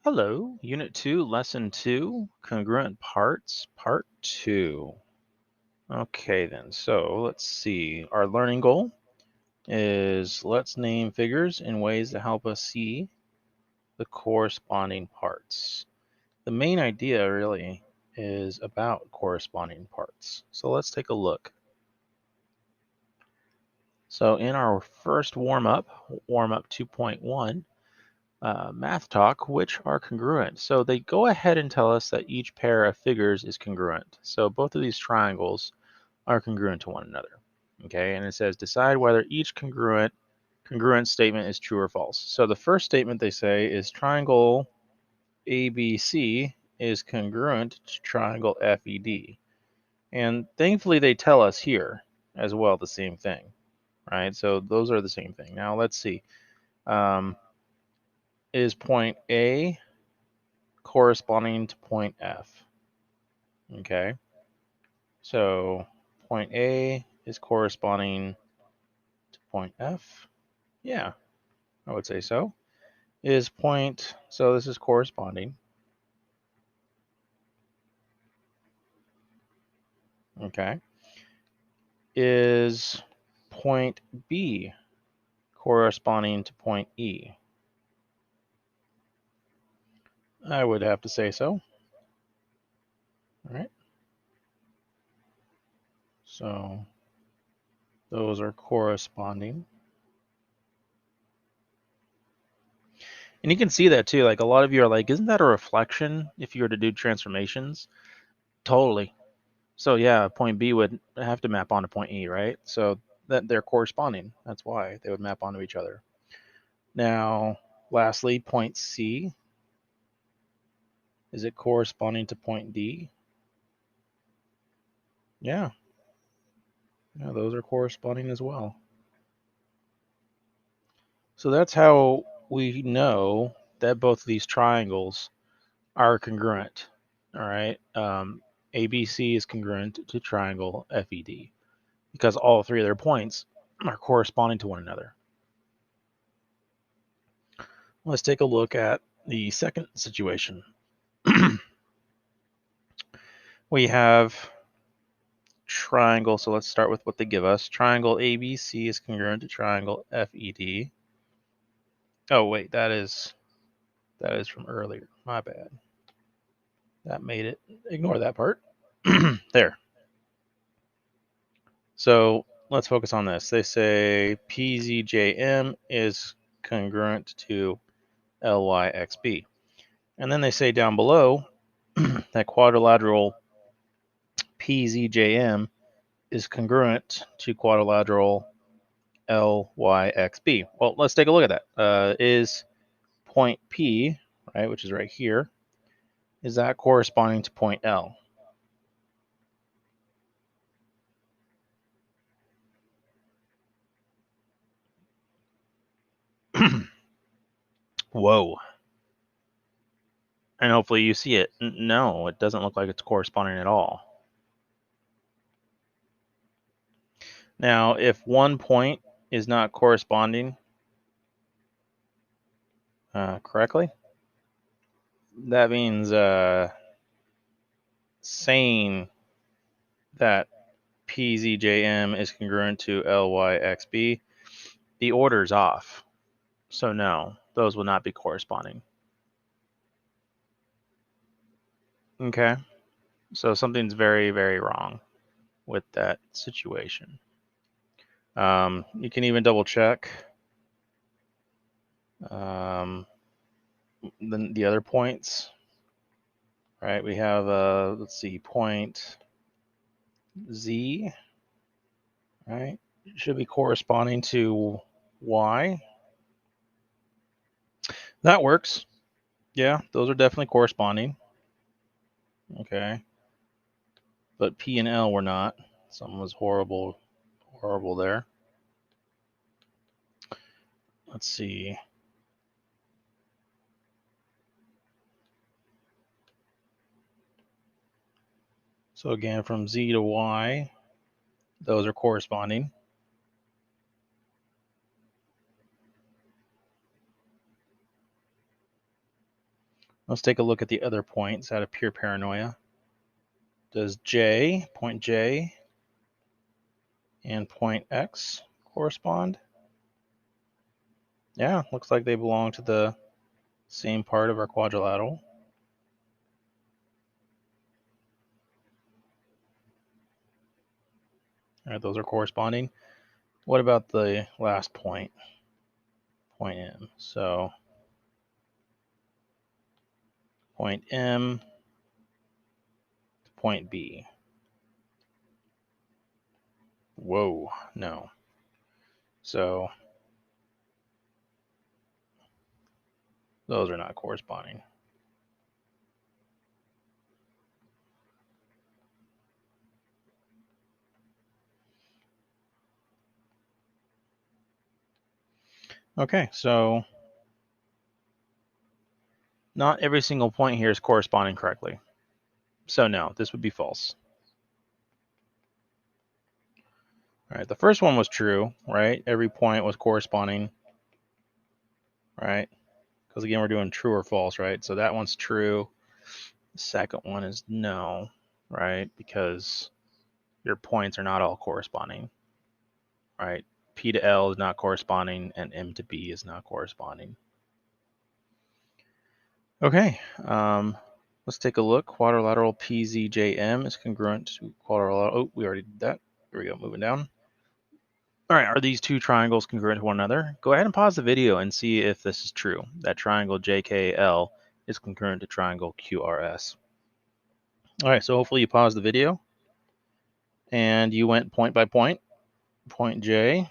Hello, Unit 2, Lesson 2, Congruent Parts, Part 2. Okay then, so let's see. Our learning goal is let's name figures in ways that help us see the corresponding parts. The main idea really is about corresponding parts. So let's take a look. So in our first warm-up 2.1, math talk, which are congruent. So they go ahead and tell us that each pair of figures is congruent. So both of these triangles are congruent to one another. Okay, and it says decide whether each congruent statement is true or false. So the first statement they say is triangle ABC is congruent to triangle FED. And thankfully they tell us here as well the same thing, right? So those are the same thing. Now let's see. Is point A corresponding to point F? Okay, so point A is corresponding to point F. Yeah, I would say so. So this is corresponding. Okay. Is point B corresponding to point E? I would have to say so. All right. So those are corresponding. And you can see that too. Like a lot of you are like, isn't that a reflection if you were to do transformations? Totally. So yeah, point B would have to map onto point E, right? So that they're corresponding. That's why they would map onto each other. Now, lastly, point C, is it corresponding to point D? Yeah. Yeah, those are corresponding as well. So that's how we know that both of these triangles are congruent. All right. ABC is congruent to triangle FED because all three of their points are corresponding to one another. Let's take a look at the second situation. We have triangle, so let's start with what they give us. Triangle ABC is congruent to triangle FED. Oh wait, that is from earlier. My bad. That made it. Ignore that part. There. So let's focus on this. They say PZJM is congruent to LYXB. And then they say down below that quadrilateral PZJM is congruent to quadrilateral LYXB. Well, let's take a look at that. Is point P, right, which is right here, is that corresponding to point L? Whoa. And hopefully you see it. No, it doesn't look like it's corresponding at all. Now, if one point is not corresponding correctly, that means saying that PZJM is congruent to LYXB, the order's off. So no, those will not be corresponding. Okay, so something's very, very wrong with that situation. You can even double check the other points. Right, we have let's see, point Z, right? It should be corresponding to Y. That works. Yeah, those are definitely corresponding. Okay. But P and L were not. Something was horrible there. Let's see. So again, from Z to Y, those are corresponding. Let's take a look at the other points out of pure paranoia. Does point J and point X correspond? Yeah, looks like they belong to the same part of our quadrilateral. All right, those are corresponding. What about the last point? Point M. So point M to point B. Whoa, no. So those are not corresponding. Okay, so not every single point here is corresponding correctly. So no, this would be false. All right, the first one was true, right? Every point was corresponding, right? Because again, we're doing true or false, right? So that one's true. The second one is no, right? Because your points are not all corresponding, right? P to L is not corresponding, and M to B is not corresponding. Okay, let's take a look. Quadrilateral PZJM is congruent to quadrilateral. Oh, we already did that. Here we go, moving down. All right, are these two triangles congruent to one another? Go ahead and pause the video and see if this is true, that triangle JKL is congruent to triangle QRS. All right, so hopefully you paused the video and you went point by point. Point J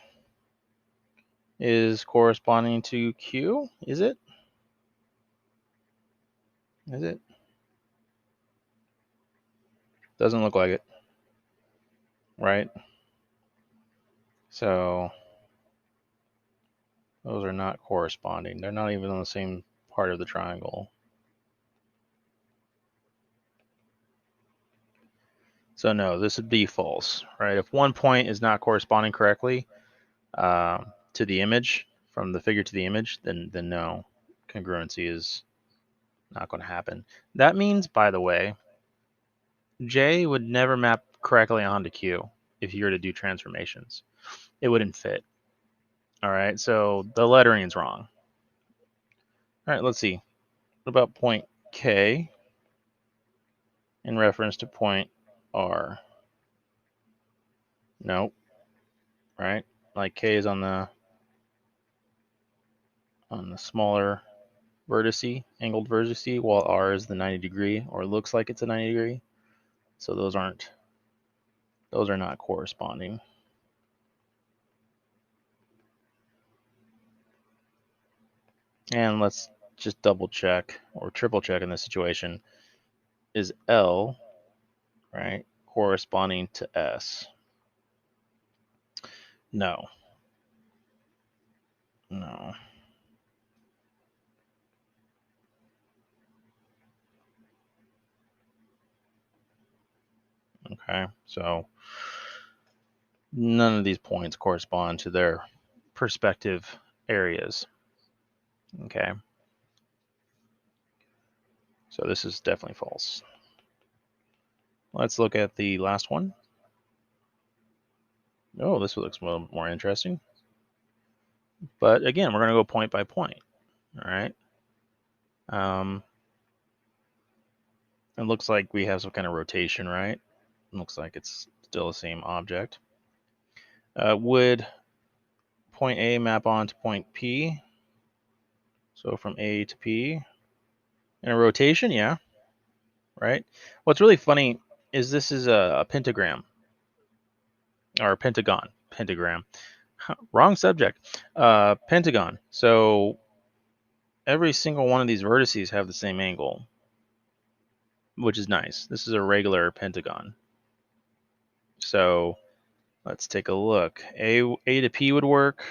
is corresponding to Q, is it? Is it? Doesn't look like it, right? So those are not corresponding. They're not even on the same part of the triangle. So no, this would be false, right? If one point is not corresponding correctly to the image, from the figure to the image, then no, congruency is not going to happen. That means, by the way, J would never map correctly onto Q if you were to do transformations. It wouldn't fit. All right, so the lettering is wrong. All right, let's see. What about point K in reference to point R? Nope. Right? Like K is on the smaller vertice, angled vertice, while R is the 90 degree, or looks like it's a 90 degree. So those are not corresponding. And let's just double check or triple check in this situation. Is L, right, corresponding to S? No. No. Okay, so none of these points correspond to their perspective areas. Okay, so this is definitely false. Let's look at the last one. Oh, this looks a little more interesting. But again, we're going to go point by point. All right. It looks like we have some kind of rotation, right? It looks like it's still the same object. Would point A map on to point P? So from A to P. In a rotation, yeah. Right? What's really funny is this is a pentagram. Or a pentagon. Pentagram. Wrong subject. Pentagon. So every single one of these vertices have the same angle, which is nice. This is a regular pentagon. So let's take a look. A to P would work.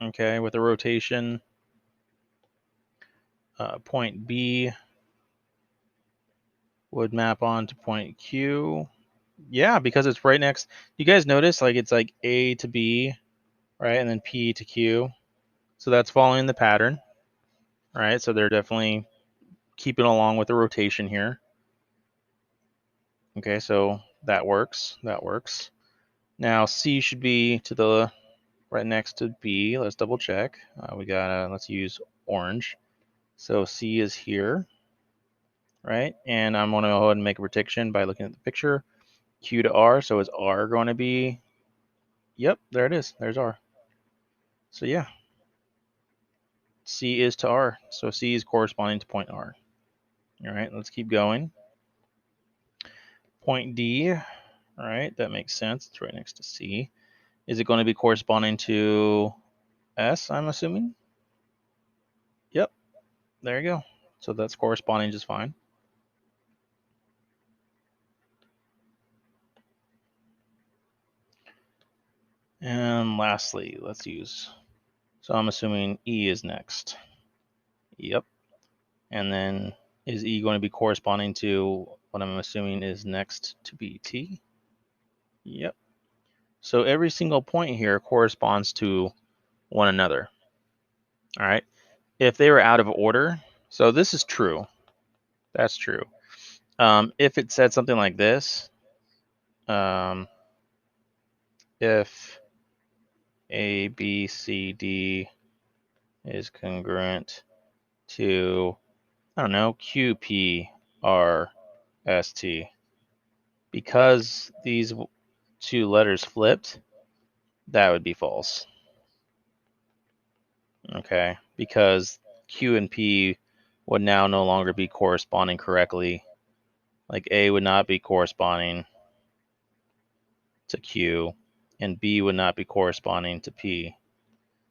Okay, with a rotation. Point B would map on to point Q. Yeah, because it's right next. You guys notice like it's like A to B, right, and then P to Q. So that's following the pattern, right? So they're definitely keeping along with the rotation here. Okay, so that works. That works. Now C should be to the right next to B. Let's double check. Let's use orange. So C is here, right? And I'm going to go ahead and make a prediction by looking at the picture. Q to R. So is R going to be? Yep, there it is. There's R. So yeah, C is to R. So C is corresponding to point R. All right, let's keep going. Point D. All right, that makes sense. It's right next to C. Is it going to be corresponding to S, I'm assuming? Yep, there you go. So that's corresponding just fine. And lastly, let's use, so I'm assuming E is next. Yep. And then is E going to be corresponding to what I'm assuming is next to BT? Yep. So every single point here corresponds to one another. All right. If they were out of order, so this is true. That's true. If it said something like this, if A, B, C, D is congruent to, I don't know, Q, P, R, S, T, because these two letters flipped, that would be false. Okay, because Q and P would now no longer be corresponding correctly. Like A would not be corresponding to Q, and B would not be corresponding to P.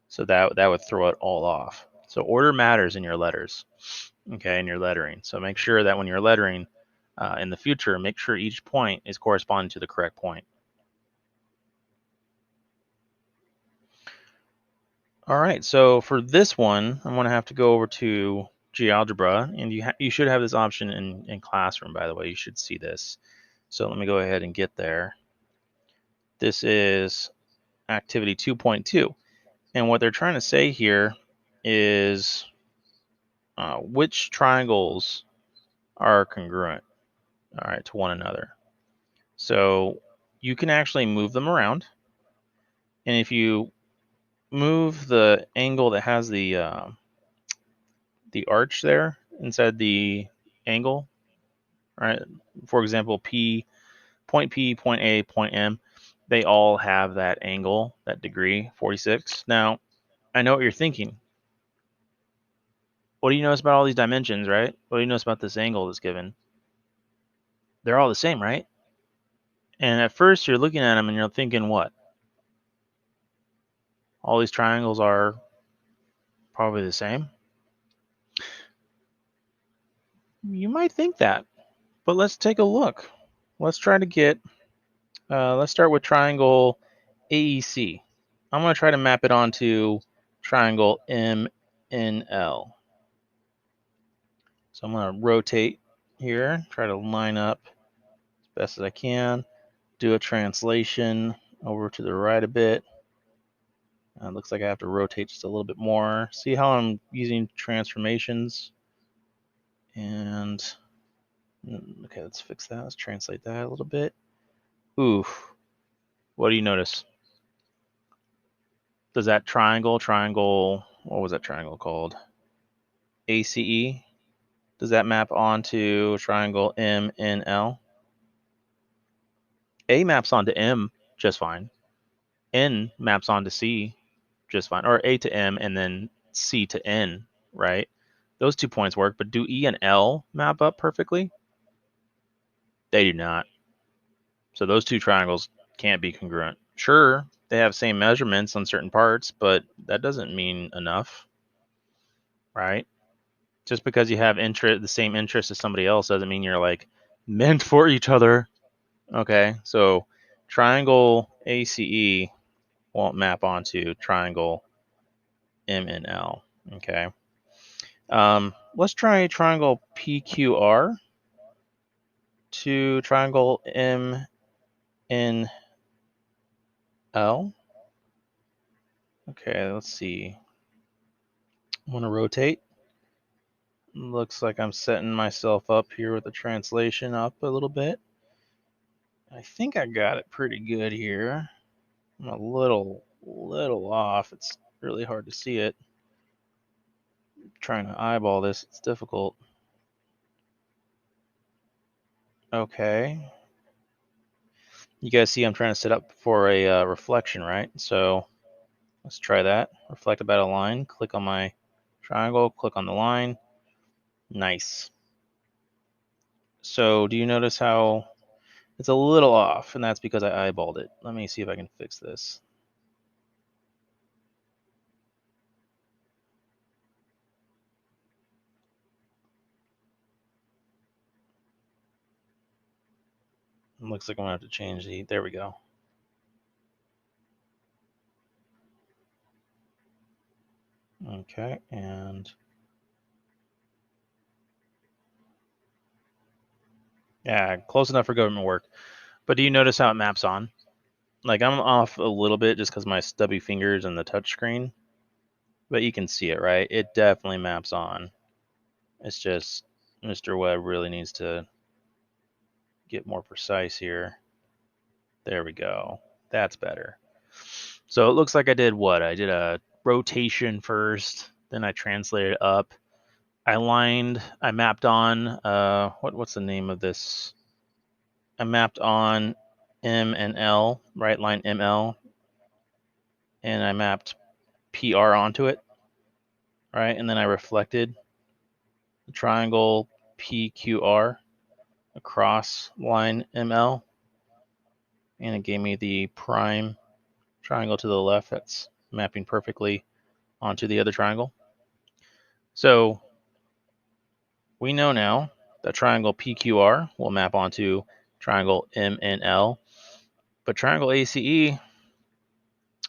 So that would throw it all off. So order matters in your letters, okay, in your lettering. So make sure that when you're lettering in the future, make sure each point is corresponding to the correct point. All right, so for this one, I'm going to have to go over to GeoGebra, and you should have this option in Classroom, by the way. You should see this. So let me go ahead and get there. This is activity 2.2. And what they're trying to say here is which triangles are congruent, all right, to one another. So you can actually move them around. And if you move the angle that has the arch there inside the angle, right? For example, point P, point A, point M, they all have that angle, that degree, 46. Now, I know what you're thinking. What do you notice about all these dimensions, right? What do you notice about this angle that's given? They're all the same, right? And at first you're looking at them and you're thinking what? All these triangles are probably the same. You might think that, but let's take a look. Let's try to get, let's start with triangle AEC. I'm going to try to map it onto triangle MNL. So I'm going to rotate here, try to line up as best as I can, do a translation over to the right a bit. It looks like I have to rotate just a little bit more. See how I'm using transformations? And okay, let's fix that. Let's translate that a little bit. Oof. What do you notice? Does that triangle, what was that triangle called? ACE? Does that map onto triangle MNL? A maps onto M just fine. N maps onto C just fine. Or A to M and then C to N, right? Those 2 points work, but do E and L map up perfectly? They do not. So those two triangles can't be congruent. Sure, they have same measurements on certain parts, but that doesn't mean enough, right? Just because you have the same interest as somebody else doesn't mean you're like meant for each other. Okay, so triangle ACE won't map onto triangle MNL. Okay, let's try triangle PQR to triangle MNL. Okay, let's see. I want to rotate. Looks like I'm setting myself up here with the translation up a little bit. I think I got it pretty good here. I'm a little off. It's really hard to see it. Trying to eyeball this, it's difficult. Okay. You guys see I'm trying to set up for a reflection, right? So let's try that. Reflect about a line. Click on my triangle. Click on the line. Nice. So do you notice how it's a little off? And that's because I eyeballed it. Let me see if I can fix this. It looks like I'm going to have to change the... There we go. Okay, and... Yeah, close enough for government work. But do you notice how it maps on? Like, I'm off a little bit just because my stubby fingers and the touch screen. But you can see it, right? It definitely maps on. It's just Mr. Webb really needs to get more precise here. There we go. That's better. So it looks like I did what? I did a rotation first, then I translated up. I mapped on, what's the name of this? I mapped on M and L, right line ML, and I mapped PR onto it, right? And then I reflected the triangle PQR across line ML, and it gave me the prime triangle to the left that's mapping perfectly onto the other triangle. So we know now that triangle PQR will map onto triangle MNL, but triangle ACE,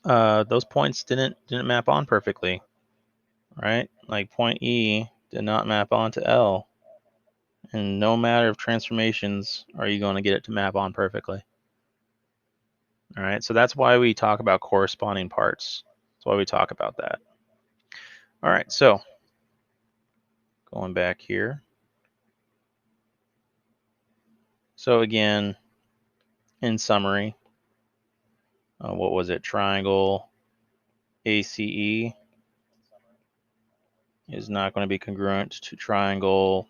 those points didn't map on perfectly, right? Like point E did not map onto L, and no matter of transformations are you going to get it to map on perfectly. All right, so that's why we talk about corresponding parts. That's why we talk about that. All right, so going back here. So again, in summary, what was it? Triangle ACE is not going to be congruent to triangle,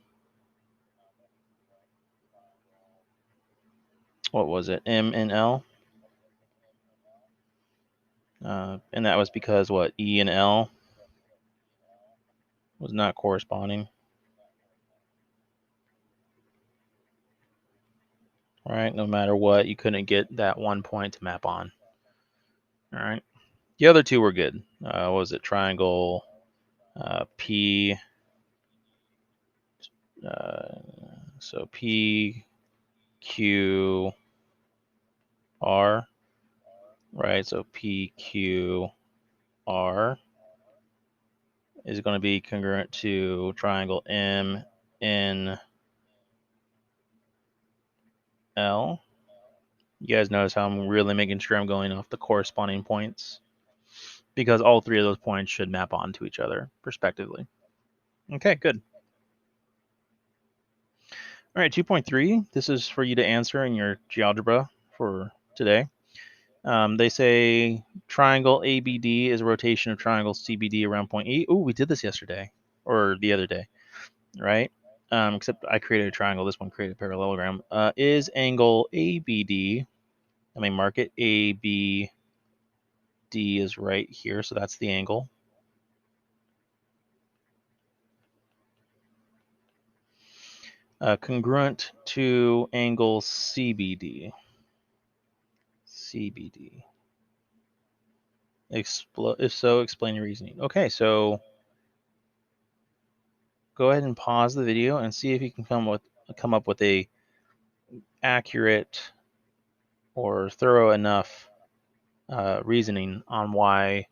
what was it? M and L. And that was because what? E and L was not corresponding. Right? No matter what, you couldn't get that one point to map on. All right. The other two were good. What was it? Triangle P. So P, Q, R. Right? So P, Q, R is going to be congruent to triangle M, N, L. You guys notice how I'm really making sure I'm going off the corresponding points, because all three of those points should map onto each other respectively. Okay, good. All right, 2.3. This is for you to answer in your GeoGebra for today. They say triangle ABD is a rotation of triangle CBD around point E. Oh, we did this yesterday or the other day, right? Except I created a triangle. This one created a parallelogram. Is angle ABD, let me mark it, ABD is right here, so that's the angle. Congruent to angle CBD. CBD. If so, explain your reasoning. Okay, so go ahead and pause the video and see if you can come up with a accurate or thorough enough reasoning on why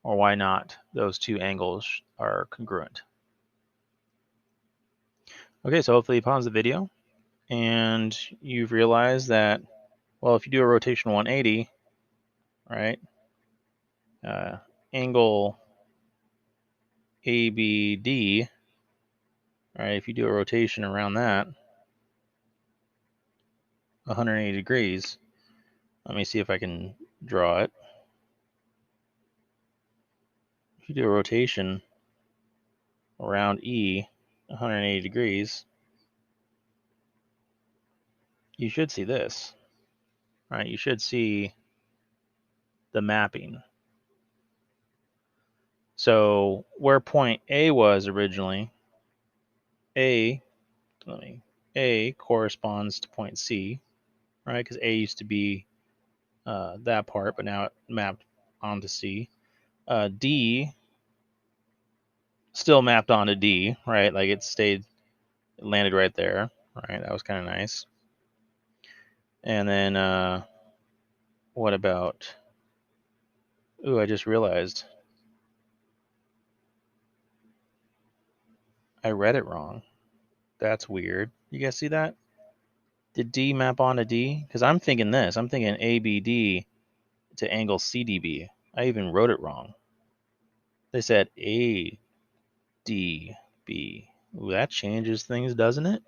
or why not those two angles are congruent. Okay, so hopefully you pause the video and you've realized that, well, if you do a rotation 180, right, angle ABD All right, if you do a rotation around that, 180 degrees, let me see if I can draw it. If you do a rotation around E, 180 degrees, you should see this, right? You should see the mapping. So where point A was originally, A corresponds to point C, right? Because A used to be that part, but now it mapped onto C. D still mapped onto D, right? Like it landed right there, right? That was kind of nice. And then what about? Ooh, I just realized I read it wrong. That's weird. You guys see that? Did D map onto D? Because I'm thinking this. I'm thinking ABD to angle CDB. I even wrote it wrong. They said ADB. Ooh, that changes things, doesn't it?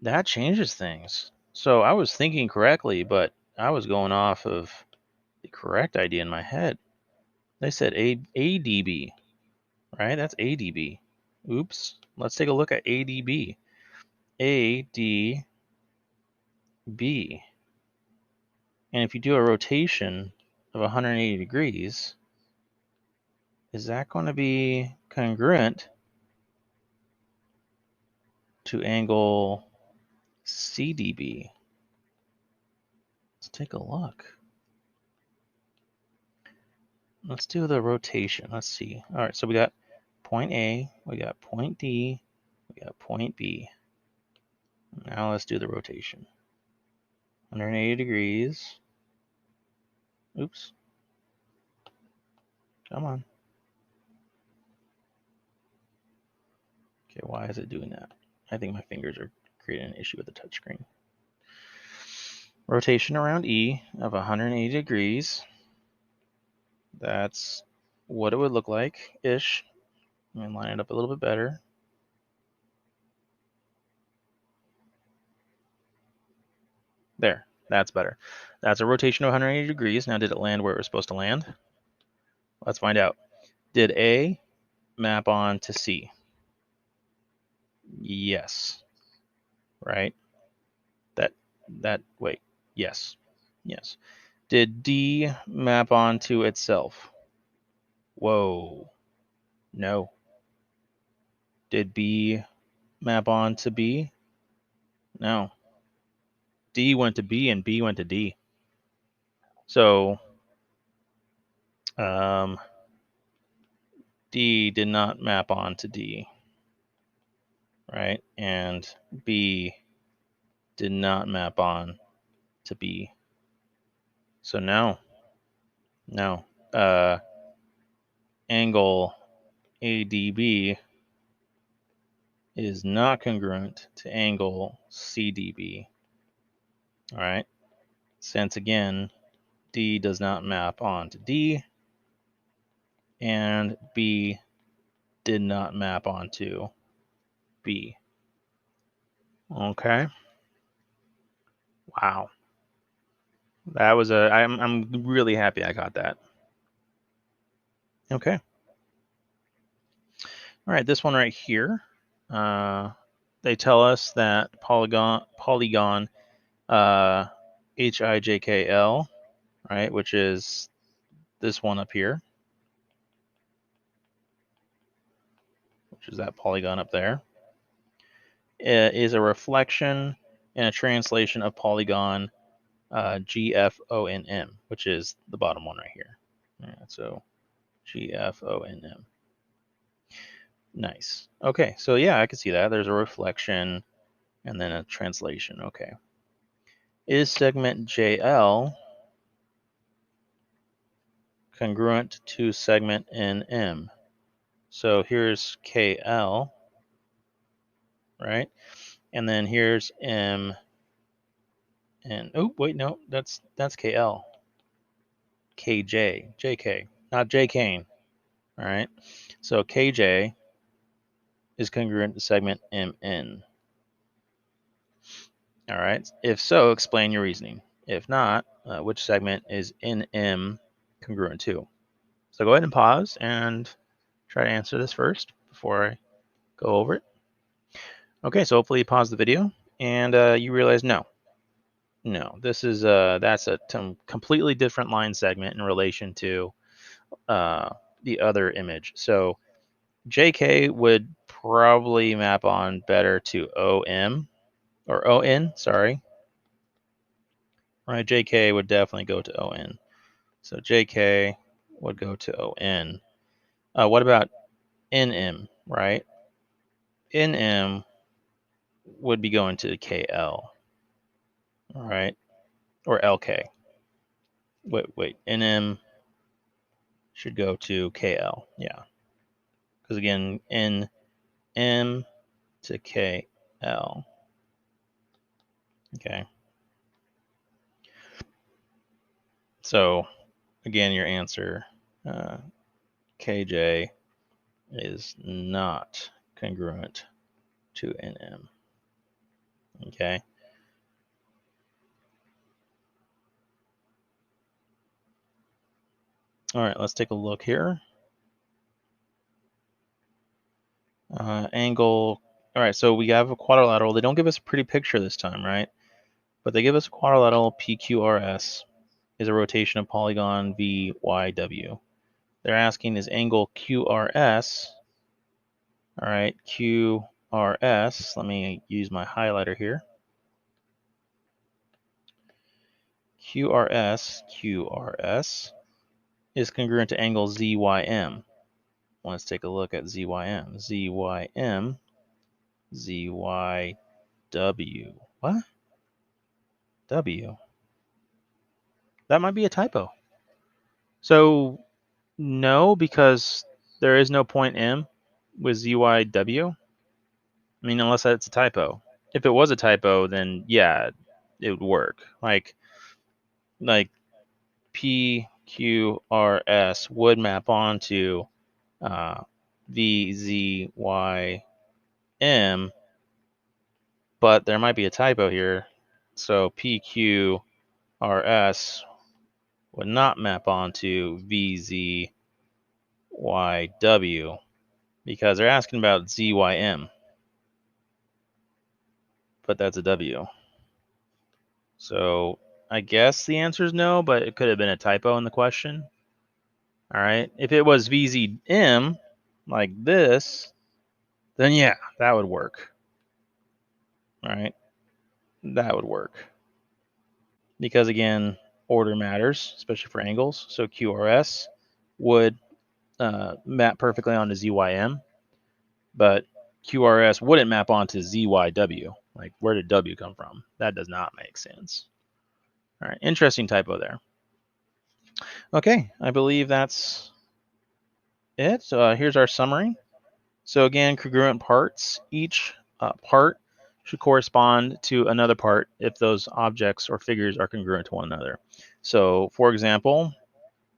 That changes things. So I was thinking correctly, but I was going off of the correct idea in my head. They said ADB, right? That's ADB. Oops. Let's take a look at ADB. ADB. And if you do a rotation of 180 degrees, is that going to be congruent to angle CDB? Let's take a look. Let's do the rotation. Let's see. All right, so we got point A, we got point D, we got point B. Now let's do the rotation. 180 degrees. Oops. Come on. Okay, why is it doing that? I think my fingers are creating an issue with the touchscreen. Rotation around E of 180 degrees. That's what it would look like, ish. Let me line it up a little bit better. There, that's better. That's a rotation of 180 degrees. Now, did it land where it was supposed to land? Let's find out. Did A map on to C? Yes. Right? Wait. Yes. Yes. Did D map on to itself? Whoa. No. Did B map on to B? No. D went to B and B went to D. So, D did not map on to D, right? And B did not map on to B. So no. Angle ADB is not congruent to angle CDB. All right. Since again, D does not map onto D, and B did not map onto B. Okay. Wow. That was I'm really happy I got that. Okay. All right, this one right here. They tell us that polygon HIJKL, right, which is this one up here, which is that polygon up there, is a reflection and a translation of polygon GFONM, which is the bottom one right here. All right, so GFONM. Nice. Okay, so yeah, I can see that. There's a reflection and then a translation. Okay. Is segment JL congruent to segment NM? So here's KL, right? And then here's M, and oh wait, no, that's KL. KJ, JK, not J Kane. All right. So KJ is congruent to segment MN? All right. If so, explain your reasoning. If not, which segment is NM congruent to? So go ahead and pause and try to answer this first before I go over it. Okay, so hopefully you pause the video and you realize no, this is that's a completely different line segment in relation to the other image. So JK would probably map on better to OM or ON, sorry. Right, JK would definitely go to ON. So JK would go to ON. What about NM, right? NM would be going to KL, all right? Or LK. Wait, NM should go to KL, yeah. Because again, NM to KL, okay? So again, your answer, KJ, is not congruent to NM, okay? All right, let's take a look here. Angle, all right, so we have a quadrilateral. They don't give us a pretty picture this time, right? But they give us a quadrilateral PQRS is a rotation of polygon VYW. They're asking is angle QRS, all right, QRS, let me use my highlighter here. QRS is congruent to angle ZYM. Let's take a look at ZYM. ZYW. What? W. That might be a typo. So no, because there is no point M with ZYW. I mean, unless that's a typo. If it was a typo, then yeah, it would work. Like PQRS would map onto VZYM, but there might be a typo here. So PQRS would not map onto VZYW because they're asking about ZYM, but that's a W. So I guess the answer is no, but it could have been a typo in the question. All right. If it was VZM, like this, then yeah, that would work. All right. That would work. Because again, order matters, especially for angles. So QRS would map perfectly onto ZYM, but QRS wouldn't map onto ZYW. Like, where did W come from? That does not make sense. All right. Interesting typo there. Okay. I believe that's it. So here's our summary. So again, congruent parts. Each part should correspond to another part if those objects or figures are congruent to one another. So for example,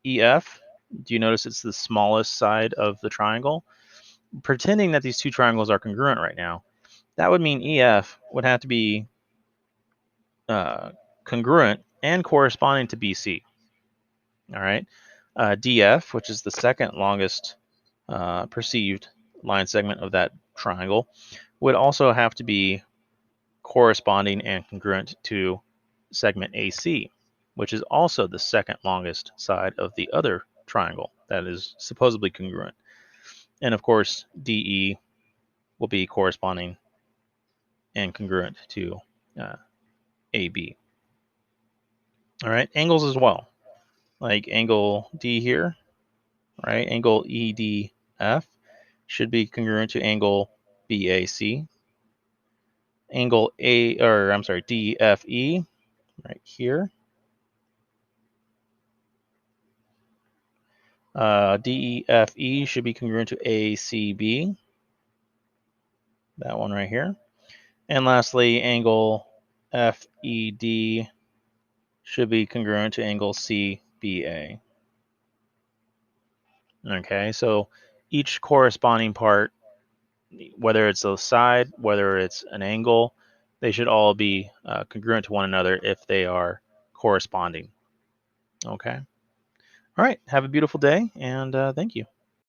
EF, do you notice it's the smallest side of the triangle? Pretending that these two triangles are congruent right now, that would mean EF would have to be congruent and corresponding to BC. All right. DF, which is the second longest perceived line segment of that triangle, would also have to be corresponding and congruent to segment AC, which is also the second longest side of the other triangle that is supposedly congruent. And of course, DE will be corresponding and congruent to AB. All right, angles as well, like angle D here, right? Angle EDF should be congruent to angle BAC. Angle DFE right here. DEFE should be congruent to ACB. That one right here. And lastly, angle FED should be congruent to angle CBA. Okay, so each corresponding part whether it's a side, whether it's an angle, they should all be congruent to one another if they are corresponding. Okay. All right. Have a beautiful day, and thank you.